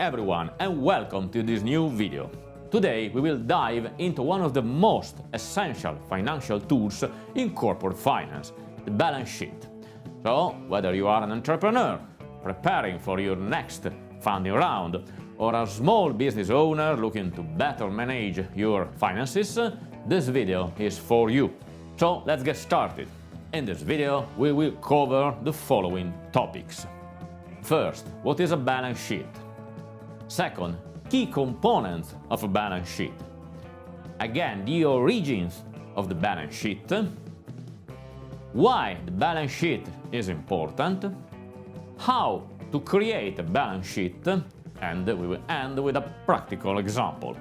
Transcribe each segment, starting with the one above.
everyone and welcome to this new video. Today we will dive into one of the most essential financial tools in corporate finance, the balance sheet. So, whether you are an entrepreneur preparing for your next funding round or a small business owner looking to better manage your finances, this video is for you. So let's get started. In this video we will cover the following topics. First, what is a balance sheet? Second, key components of a balance sheet. Again, the origins of the balance sheet. Why the balance sheet is important. How to create a balance sheet. And we will end with a practical example.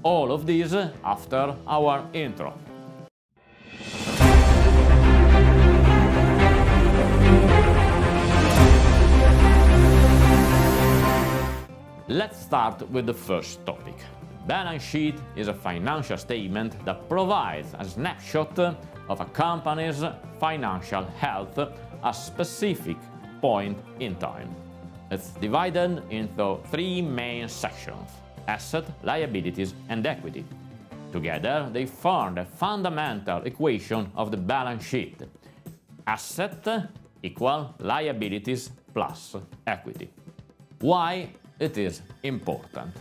All of these after our intro. Let's start with the first topic. Balance sheet is a financial statement that provides a snapshot of a company's financial health at a specific point in time. It's divided into three main sections: asset, liabilities, and equity. Together, they form the fundamental equation of the balance sheet. Asset equal liabilities plus equity. Why it is important?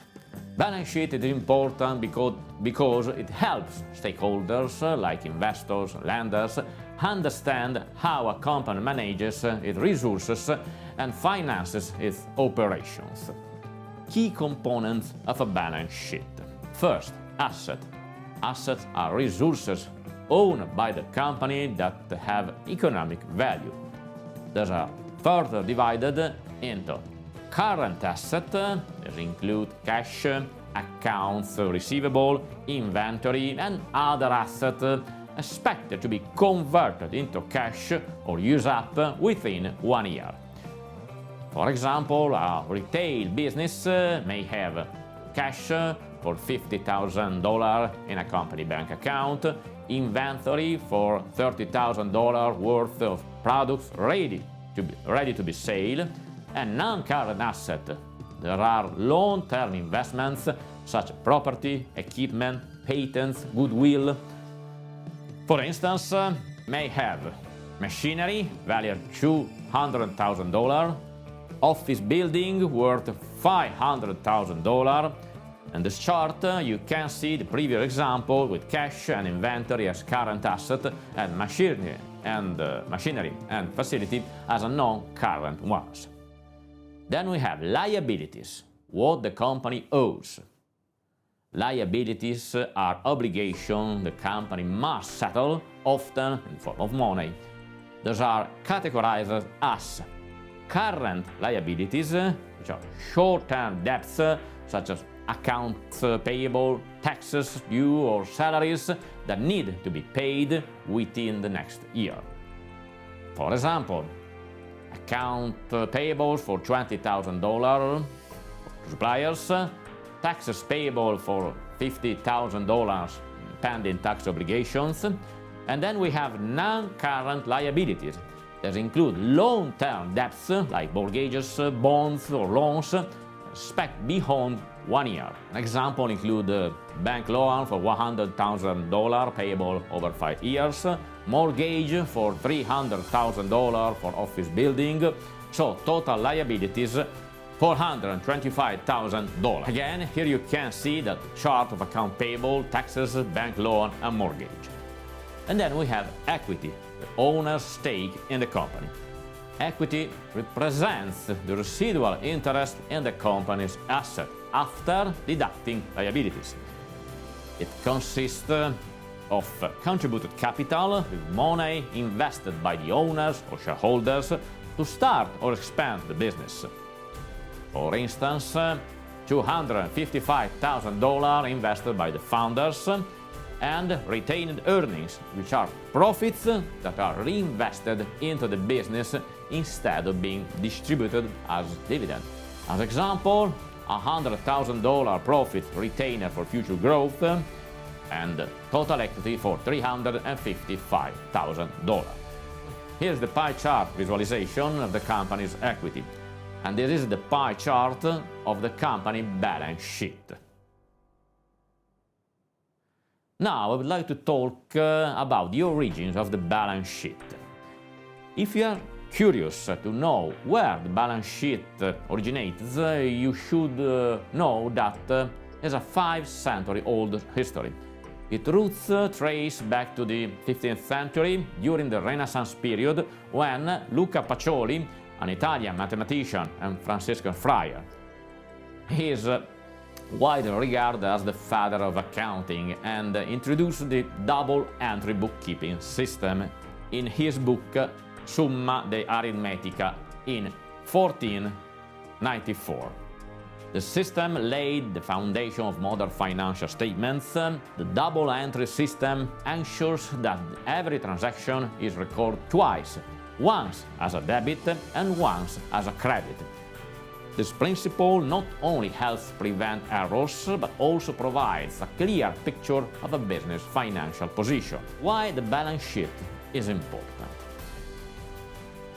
Balance sheet is important because it helps stakeholders like investors, lenders, understand how a company manages its resources and finances its operations. Key components of a balance sheet. First, asset. Assets are resources owned by the company that have economic value. These are further divided into current assets, that include cash, accounts receivable, inventory, and other assets expected to be converted into cash or used up within 1 year. For example, a retail business may have cash for $50,000 in a company bank account, inventory for $30,000 worth of products ready to be sold, and non-current assets. There are long-term investments such as property, equipment, patents, goodwill. For instance, may have machinery valued $200,000, office building worth $500,000. In this chart, you can see the previous example with cash and inventory as current asset and machinery and facility as a non-current ones. Then we have liabilities, what the company owes. Liabilities are obligations the company must settle, often in form of money. These are categorized as current liabilities, which are short-term debts such as accounts payable, taxes due, or salaries that need to be paid within the next year. For example, account payables for $20,000 to suppliers, taxes payable for $50,000 pending tax obligations, and then we have non-current liabilities. These include long-term debts like mortgages, bonds, or loans expect beyond 1 year. An example include a bank loan for $100,000 payable over 5 years, mortgage for $300,000 for office building, so total liabilities $425,000. Again, here you can see that chart of account payable, taxes, bank loan, and mortgage. And then we have equity, the owner's stake in the company. Equity represents the residual interest in the company's asset after deducting liabilities. It consists of contributed capital with money invested by the owners or shareholders to start or expand the business. For instance, $255,000 invested by the founders, and retained earnings, which are profits that are reinvested into the business instead of being distributed as dividend. As example, $100,000 profit retainer for future growth and total equity for $355,000. Here's the pie chart visualization of the company's equity. And this is the pie chart of the company balance sheet. Now I would like to talk about the origins of the balance sheet. If you are curious to know where the balance sheet originates, you should know that it has a 5-century-old history. Its roots trace back to the 15th century, during the Renaissance period, when Luca Pacioli, an Italian mathematician and Franciscan friar, is widely regarded as the father of accounting and introduced the double entry bookkeeping system in his book Summa de Aritmetica in 1494. The system laid the foundation of modern financial statements. The double entry system ensures that every transaction is recorded twice, once as a debit and once as a credit. This principle not only helps prevent errors, but also provides a clear picture of a business financial position. Why the balance sheet is important?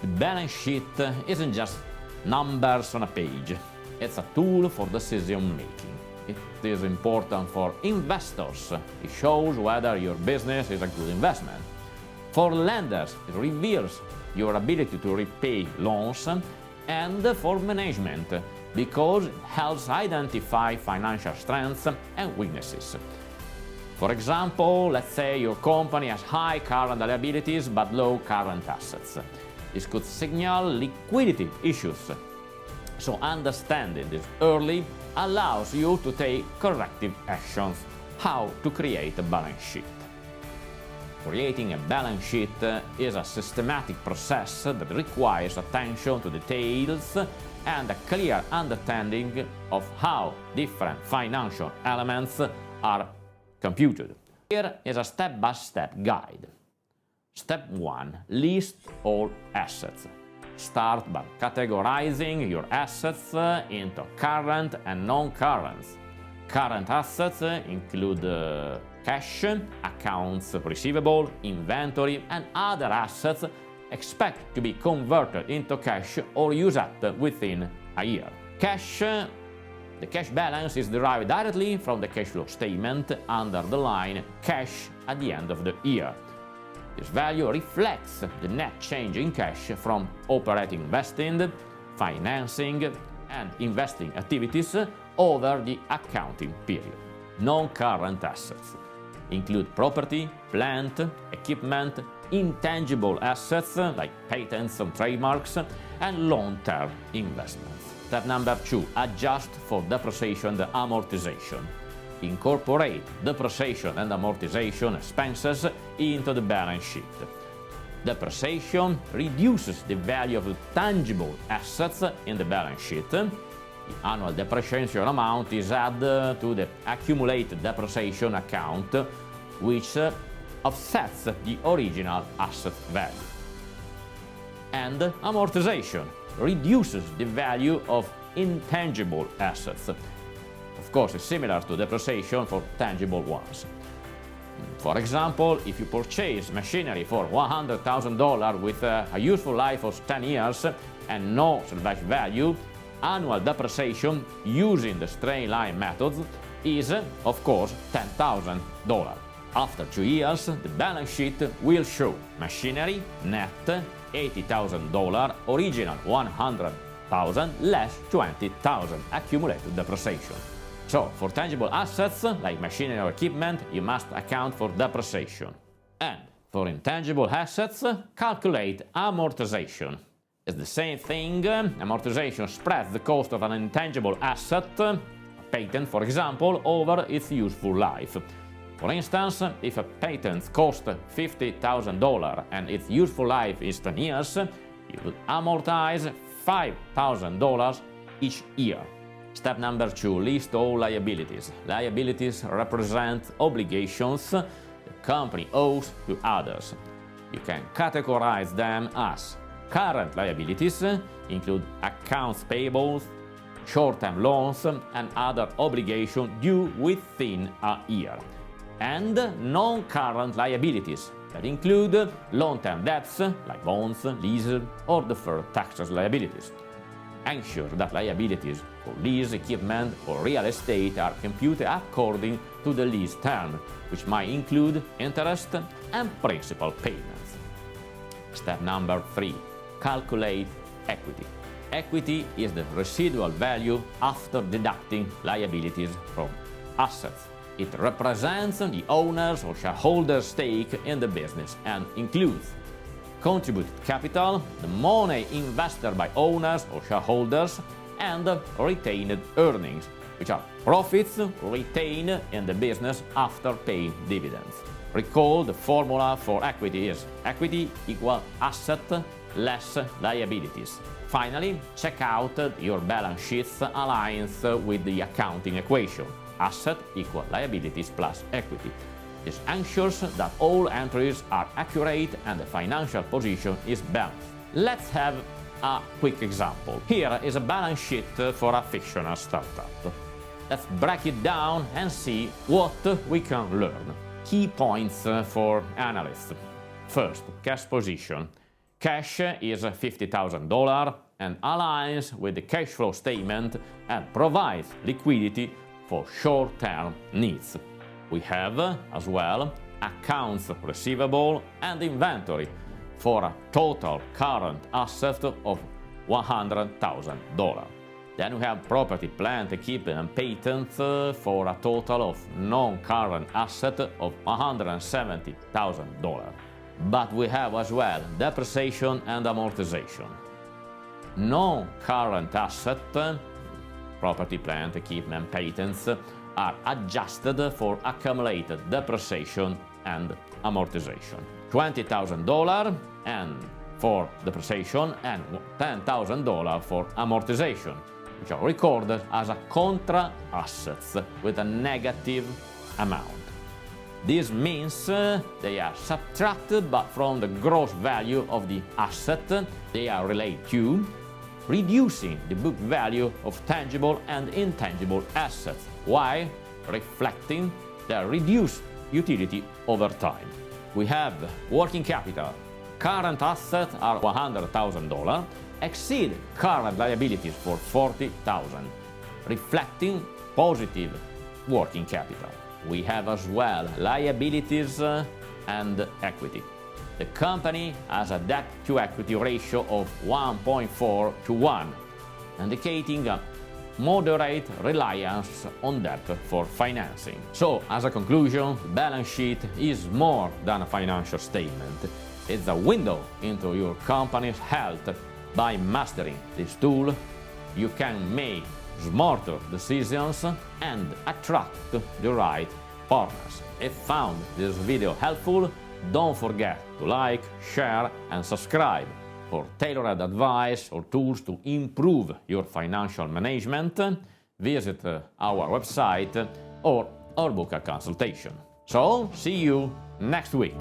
The balance sheet isn't just numbers on a page. It's a tool for decision making. It is important for investors. It shows whether your business is a good investment. For lenders, it reveals your ability to repay loans, and for management, because it helps identify financial strengths and weaknesses. For example, let's say your company has high current liabilities but low current assets. This could signal liquidity issues. So understanding this early allows you to take corrective actions. How to create a balance sheet? Creating a balance sheet is a systematic process that requires attention to details and a clear understanding of how different financial elements are computed. Here is a step-by-step guide. Step 1. List all assets. Start by categorizing your assets into current and non-current. Current assets include cash, accounts receivable, inventory, and other assets expected to be converted into cash or used up within a year. The cash balance is derived directly from the cash flow statement under the line cash at the end of the year. This value reflects the net change in cash from operating, investing, financing, and investing activities over the accounting period. Non-current assets include property, plant, equipment, intangible assets like patents and trademarks, and long-term investments. Step number 2. Adjust for depreciation and amortization. Incorporate depreciation and amortization expenses into the balance sheet. Depreciation reduces the value of the tangible assets in the balance sheet. The annual depreciation amount is added to the accumulated depreciation account, which offsets the original asset value. And amortization reduces the value of intangible assets. Of course, it's similar to depreciation for tangible ones. For example, if you purchase machinery for $100,000 with a useful life of 10 years and no salvage value, annual depreciation using the straight line method is, of course, $10,000. After 2 years, the balance sheet will show machinery net $80,000, original $100,000, less $20,000 accumulated depreciation. So, for tangible assets, like machinery or equipment, you must account for depreciation. And for intangible assets, calculate amortization. It's the same thing. Amortization spreads the cost of an intangible asset, a patent for example, over its useful life. For instance, if a patent costs $50,000 and its useful life is 10 years, you will amortize $5,000 each year. Step number 2. List all liabilities. Liabilities represent obligations the company owes to others. You can categorize them as current liabilities, include accounts payable, short-term loans, and other obligations due within a year, and non-current liabilities that include long-term debts like bonds, leases, or deferred taxes liabilities. ensure that liabilities for lease, equipment, or real estate are computed according to the lease term, which might include interest and principal payments. Step number 3. Calculate equity. Equity is the residual value after deducting liabilities from assets. It represents the owner's or shareholder's stake in the business and includes contributed capital, the money invested by owners or shareholders, and retained earnings, which are profits retained in the business after paying dividends. Recall the formula for equity is equity equal asset less liabilities. Finally, check out your balance sheet's aligns with the accounting equation. Asset equal liabilities plus equity. This ensures that all entries are accurate and the financial position is balanced. Let's have a quick example. Here is a balance sheet for a fictional startup. Let's break it down and see what we can learn. Key points for analysts. First, cash position. Cash is $50,000 and aligns with the cash flow statement and provides liquidity for short-term needs. We have, as well, accounts receivable and inventory for a total current asset of $100,000. Then we have property, plant, equipment and patents for a total of non-current asset of $170,000. But we have as well depreciation and amortization. Non-current asset, property, plant, equipment, patents, are adjusted for accumulated depreciation and amortization. $20,000 and for depreciation and $10,000 for amortization, which are recorded as a contra assets with a negative amount. This means they are subtracted but from the gross value of the asset they are related to, reducing the book value of tangible and intangible assets, while reflecting their reduced utility over time. We have working capital. Current assets are $100,000, exceed current liabilities for $40,000, reflecting positive working capital. We have as well liabilities and equity. The company has a debt-to-equity ratio of 1.4 to 1, indicating a moderate reliance on debt for financing. So, as a conclusion, the balance sheet is more than a financial statement. It's a window into your company's health. By mastering this tool, you can make smarter decisions and attract the right partners. If found this video helpful, don't forget to like, share and subscribe for tailored advice or tools to improve your financial management. Visit our website or book a consultation. So, see you next week.